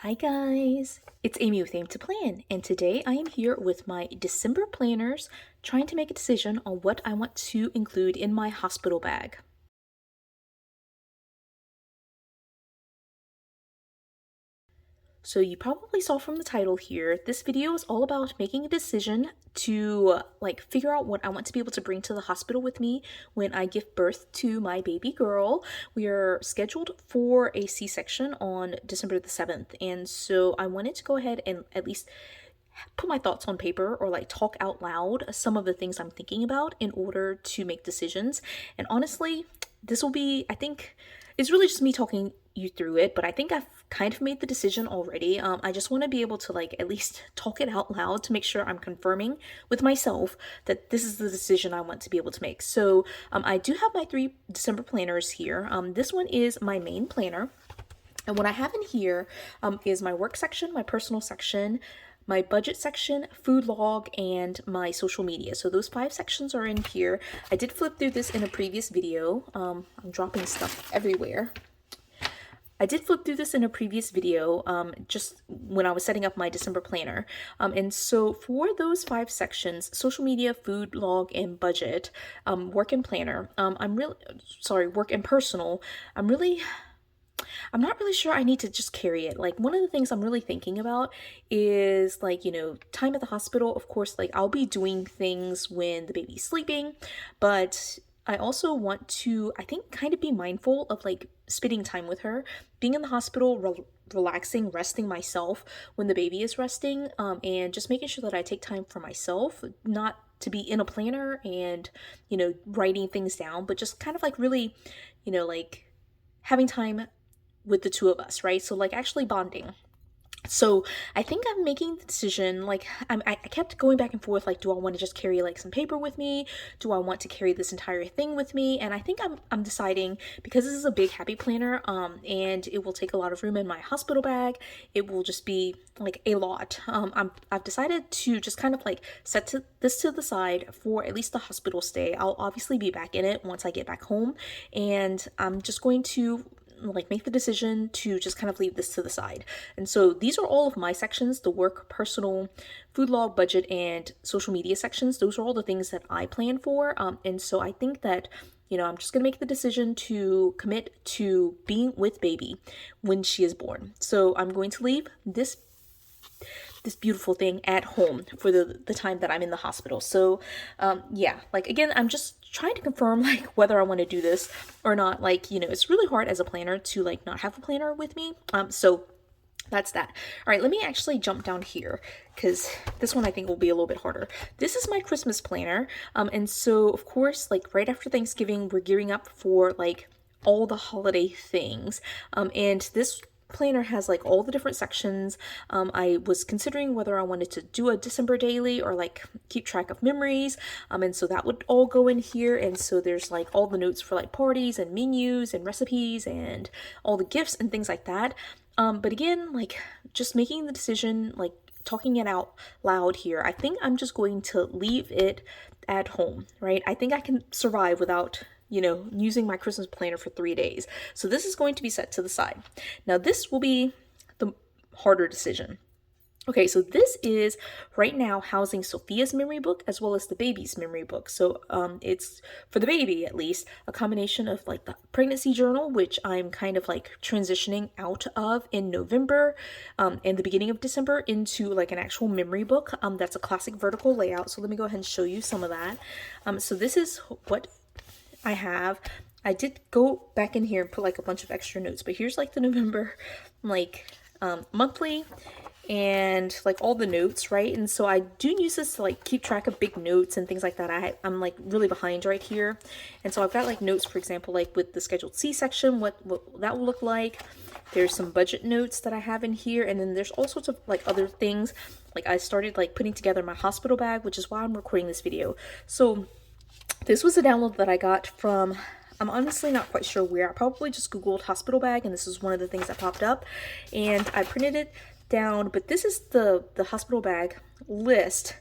Hi guys, it's Amy with Aim to Plan, and today I am here with my December planners trying to make a decision on what I want to include in my hospital bag. So you probably saw from the title here, this video is all about making a decision to figure out what I want to be able to bring to the hospital with me when I give birth to my baby girl. We are scheduled for a C-section on December the 7th, and so I wanted to go ahead and at least put my thoughts on paper or talk out loud some of the things I'm thinking about in order to make decisions. And honestly, this will be, I think, it's really just me talking you through it, but I think I've kind of made the decision already. I just want to be able to at least talk it out loud to make sure I'm confirming with myself that this is the decision I want to be able to make. So I do have my 3 December planners here. This one is my main planner. And what I have in here is my work section, my personal section, my budget section, food log, and my social media. So those 5 sections are in here. I did flip through this in a previous video. I'm dropping stuff everywhere. I did flip through this in a previous video, just when I was setting up my December planner. And so for those 5 sections, social media, food log, and budget, work and planner, work and personal, I'm not really sure I need to just carry it. One of the things I'm really thinking about is time at the hospital. Of course, I'll be doing things when the baby's sleeping, but I also want to, I think, kind of be mindful of spending time with her, being in the hospital, relaxing, resting myself when the baby is resting, and just making sure that I take time for myself, not to be in a planner and, writing things down, but just kind of really, having time with the 2 of us, right? So actually bonding. So I think I'm making the decision, I kept going back and forth, do I want to just carry some paper with me? Do I want to carry this entire thing with me? And I think I'm deciding, because this is a big happy planner, and it will take a lot of room in my hospital bag, it will just be a lot. I've decided to just kind of set this to the side for at least the hospital stay. I'll obviously be back in it once I get back home, and I'm just going to make the decision to just kind of leave this to the side. And so these are all of my sections: the work, personal, food log, budget, and social media sections. Those are all the things that I plan for. And so I think that I'm just gonna make the decision to commit to being with baby when she is born. So I'm going to leave this beautiful thing at home for the time that I'm in the hospital. So yeah, again, I'm just trying to confirm whether I want to do this or not. It's really hard as a planner to not have a planner with me. So that's that. All right, let me actually jump down here, because this one I think will be a little bit harder. This is my Christmas planner. And so of course, right after Thanksgiving, we're gearing up for all the holiday things. And this planner has all the different sections. I was considering whether I wanted to do a December daily or keep track of memories, and so that would all go in here. And so there's all the notes for parties and menus and recipes and all the gifts and things like that. But again, just making the decision, talking it out loud here, I think I'm just going to leave it at home, right? I think I can survive without using my Christmas planner for 3 days. So this is going to be set to the side. Now this will be the harder decision. Okay, so this is right now housing Sophia's memory book as well as the baby's memory book. So it's, for the baby at least, a combination of the pregnancy journal, which I'm kind of transitioning out of in November and the beginning of December, into an actual memory book that's a classic vertical layout. So let me go ahead and show you some of that. So this is what I have. I did go back in here and put a bunch of extra notes, but here's the November monthly and all the notes, right? And so I do use this to keep track of big notes and things like that. I'm really behind right here, and so I've got notes, for example, with the scheduled C-section, what that will look like. There's some budget notes that I have in here, and then there's all sorts of other things. I started putting together my hospital bag, which is why I'm recording this video. So this was a download that I got from, I'm honestly not quite sure where. I probably just Googled hospital bag, and this is one of the things that popped up, and I printed it down. But this is the hospital bag list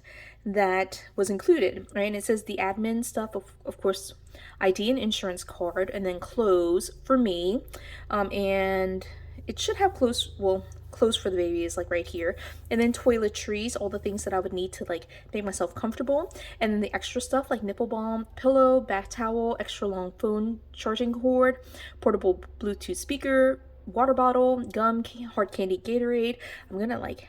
that was included, right? And it says the admin stuff, of course, ID and insurance card, and then clothes for me, and it should have clothes, well, clothes for the baby is like right here, and then toiletries, all the things that I would need to like make myself comfortable, and then the extra stuff like nipple balm, pillow, bath towel, extra long phone charging cord, portable Bluetooth speaker, water bottle, gum, hard candy, Gatorade. I'm gonna like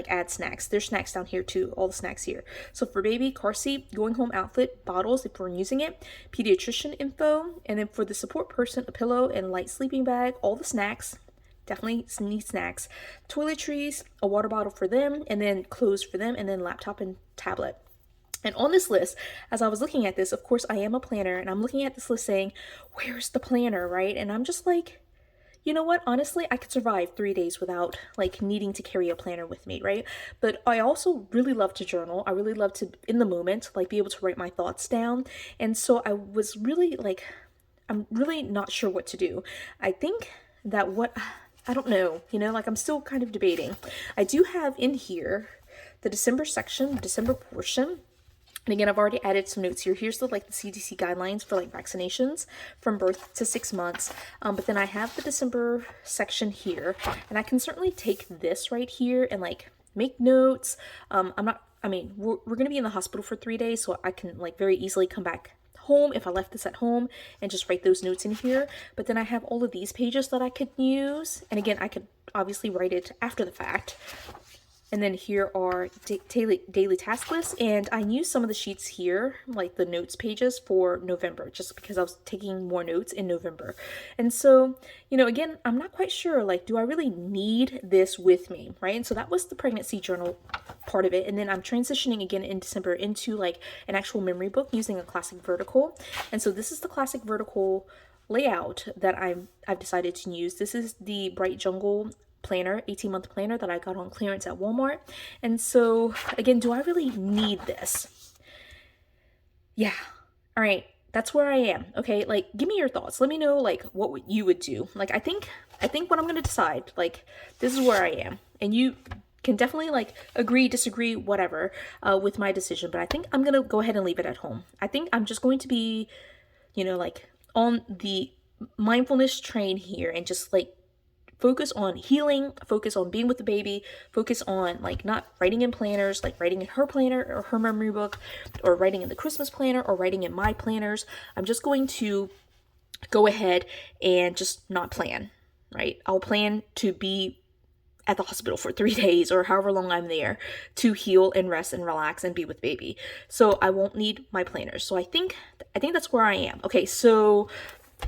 add snacks. There's snacks down here too, all the snacks here. So for baby, car seat, going home outfit, bottles if we're using it, pediatrician info, and then for the support person, a pillow and light sleeping bag, all the snacks. Definitely need snacks, toiletries, a water bottle for them, and then clothes for them, and then laptop and tablet. And on this list, as I was looking at this, of course I am a planner, and I'm looking at this list saying, where's the planner, right? And I'm just like, you know what? Honestly, I could survive 3 days without like needing to carry a planner with me, right? But I also really love to journal. I really love to, in the moment, like be able to write my thoughts down. And so I was really like, I'm really not sure what to do. I think that I don't know, like I'm still kind of debating. I do have in here the December section, the December portion. And again, I've already added some notes here. Here's the CDC guidelines for like vaccinations from birth to 6 months. But then I have the December section here, and I can certainly take this right here and like make notes. We're going to be in the hospital for 3 days, so I can like very easily come back home if I left this at home and just write those notes in here. But then I have all of these pages that I could use. And again, I could obviously write it after the fact. And then here are daily task lists, and I used some of the sheets here, like the notes pages for November, just because I was taking more notes in November. And so, again, I'm not quite sure, like, do I really need this with me, right? And so that was the pregnancy journal part of it. And then I'm transitioning again in December into like an actual memory book using a classic vertical. And so this is the classic vertical layout that I've decided to use. This is the Bright Jungle planner, 18-month planner that I got on clearance at Walmart. And so again, do I really need this? Yeah. All right. That's where I am. Okay. Like, give me your thoughts. Let me know like what you would do. Like, I think what I'm going to decide, like, this is where I am, and you can definitely like agree, disagree, whatever, with my decision. But I think I'm going to go ahead and leave it at home. I think I'm just going to be, like on the mindfulness train here and just like focus on healing, focus on being with the baby, focus on like not writing in planners, like writing in her planner or her memory book, or writing in the Christmas planner, or writing in my planners. I'm just going to go ahead and just not plan, right? I'll plan to be at the hospital for 3 days or however long I'm there to heal and rest and relax and be with baby. So I won't need my planners. So I think that's where I am. Okay, so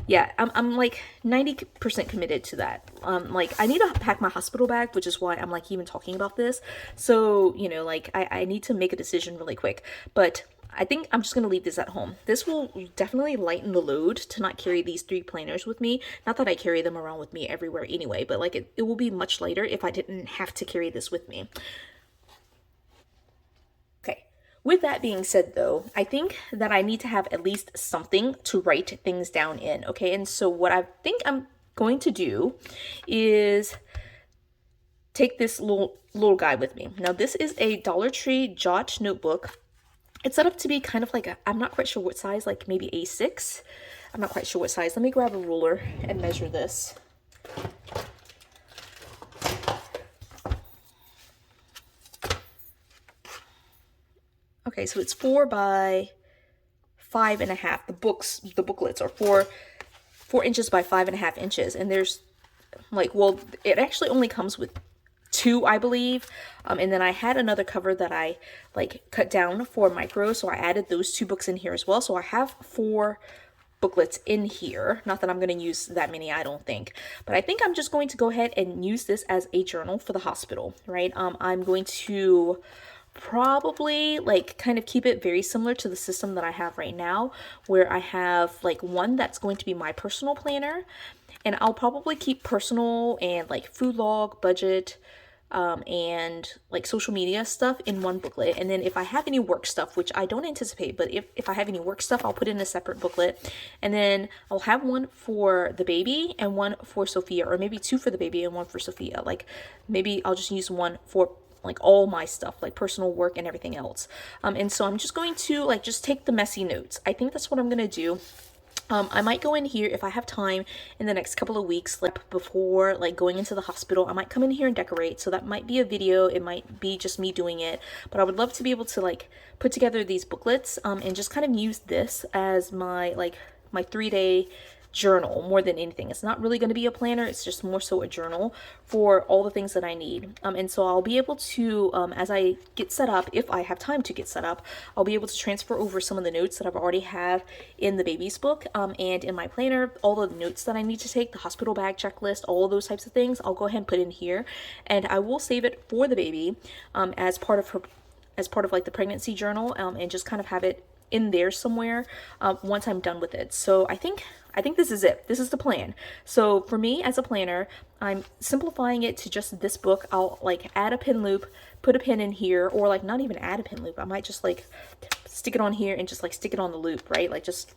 yeah, I'm like 90% committed to that. Like I need to pack my hospital bag, which is why I'm like even talking about this. So, like I need to make a decision really quick, but I think I'm just going to leave this at home. This will definitely lighten the load to not carry these 3 planners with me. Not that I carry them around with me everywhere anyway, but like it will be much lighter if I didn't have to carry this with me. With that being said, though, I think that I need to have at least something to write things down in, okay? And so what I think I'm going to do is take this little guide with me. Now, this is a Dollar Tree Jot notebook. It's set up to be kind of like I'm not quite sure what size, like maybe A6. I'm not quite sure what size. Let me grab a ruler and measure this. Okay, so it's 4 by 5.5. The booklets are 4 inches by 5.5 inches, and there's like, well, it actually only comes with 2, I believe. And then I had another cover that I like cut down for micro, so I added those 2 books in here as well. So I have 4 booklets in here. Not that I'm going to use that many, I don't think, but I think I'm just going to go ahead and use this as a journal for the hospital, right? I'm going to probably like kind of keep it very similar to the system that I have right now, where I have like one that's going to be my personal planner, and I'll probably keep personal and like food log, budget, and like social media stuff in one booklet. And then if I have any work stuff, which I don't anticipate, but if I have any work stuff, I'll put it in a separate booklet. And then I'll have one for the baby and one for Sophia, or maybe 2 for the baby and 1 for Sophia. Like maybe I'll just use one for like all my stuff, like personal work and everything else. And so I'm just going to like just take the messy notes. I think that's what I'm gonna do. I might go in here if I have time in the next couple of weeks, like before like going into the hospital. I might come in here and decorate. So that might be a video. It might be just me doing it, but I would love to be able to like put together these booklets and just kind of use this as my my 3-day journal more than anything. It's not really going to be a planner, it's just more so a journal for all the things that I need. And so I'll be able to, as I get set up, if I have time to get set up, I'll be able to transfer over some of the notes that I've already have in the baby's book and in my planner, all the notes that I need to take, the hospital bag checklist, all of those types of things, I'll go ahead and put in here, and I will save it for the baby as part of like the pregnancy journal, and just kind of have it in there somewhere once I'm done with it. So I think this is it. This is the plan. So for me as a planner, I'm simplifying it to just this book. I'll like add a pin loop, put a pin in here, or like not even add a pin loop. I might just like stick it on here and just like stick it on the loop, right? Like just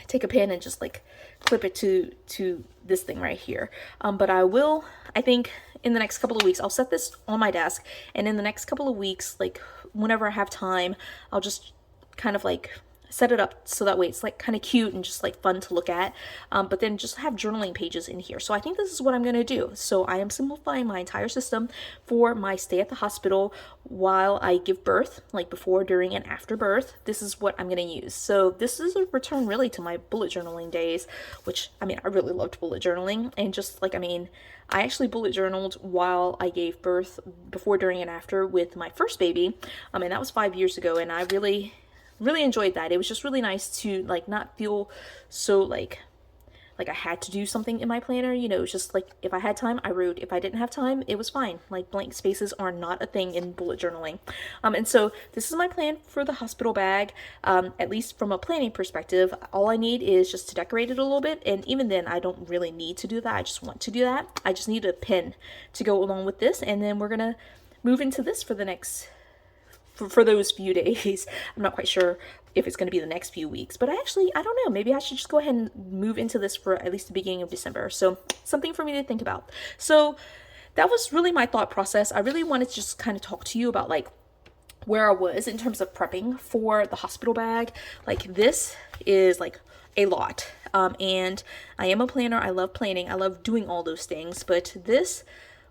take a pin and just like clip it to this thing right here. But I think in the next couple of weeks, I'll set this on my desk, and in the next couple of weeks, like whenever I have time, I'll just kind of like set it up so that way it's like kind of cute and just like fun to look at, but then just have journaling pages in here. So I think this is what I'm going to do. So I am simplifying my entire system for my stay at the hospital while I give birth, like before, during, and after birth. This is what I'm going to use. So this is a return really to my bullet journaling days, which I mean, I really loved bullet journaling. And just like, I mean, I actually bullet journaled while I gave birth, before, during, and after, with my first baby, and that was 5 years ago, and I really enjoyed that. It was just really nice to like not feel so like I had to do something in my planner. You know, it's just like if I had time, I wrote. If I didn't have time, it was fine. Like blank spaces are not a thing in bullet journaling. And so this is my plan for the hospital bag. At least from a planning perspective, all I need is just to decorate it a little bit. And even then, I don't really need to do that. I just want to do that. I just need a pin to go along with this. And then we're going to move into this for the next for those few days. I'm not quite sure if it's going to be the next few weeks, but I don't know, maybe I should just go ahead and move into this for at least the beginning of December. So something for me to think about. So that was really my thought process. I really wanted to just kind of talk to you about like where I was in terms of prepping for the hospital bag. Like this is like a lot. And I am a planner. I love planning. I love doing all those things, but this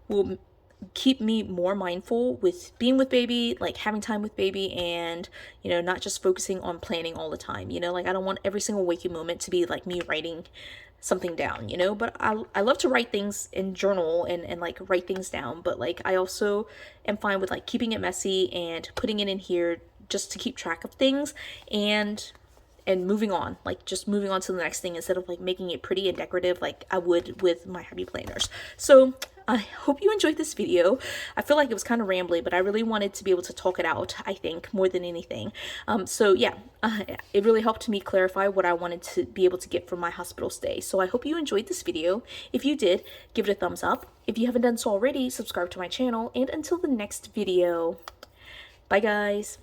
will keep me more mindful with being with baby, like having time with baby, and you know, not just focusing on planning all the time. You know, like I don't want every single waking moment to be like me writing something down, you know, but I love to write things in journal and like write things down, but like I also am fine with like keeping it messy and putting it in here just to keep track of things and moving on, like just moving on to the next thing instead of like making it pretty and decorative like I would with my heavy planners. So I hope you enjoyed this video. I feel like it was kind of rambly, but I really wanted to be able to talk it out, I think, more than anything. So yeah, it really helped me clarify what I wanted to be able to get from my hospital stay. So I hope you enjoyed this video. If you did, give it a thumbs up. If you haven't done so already, subscribe to my channel. And until the next video, bye guys.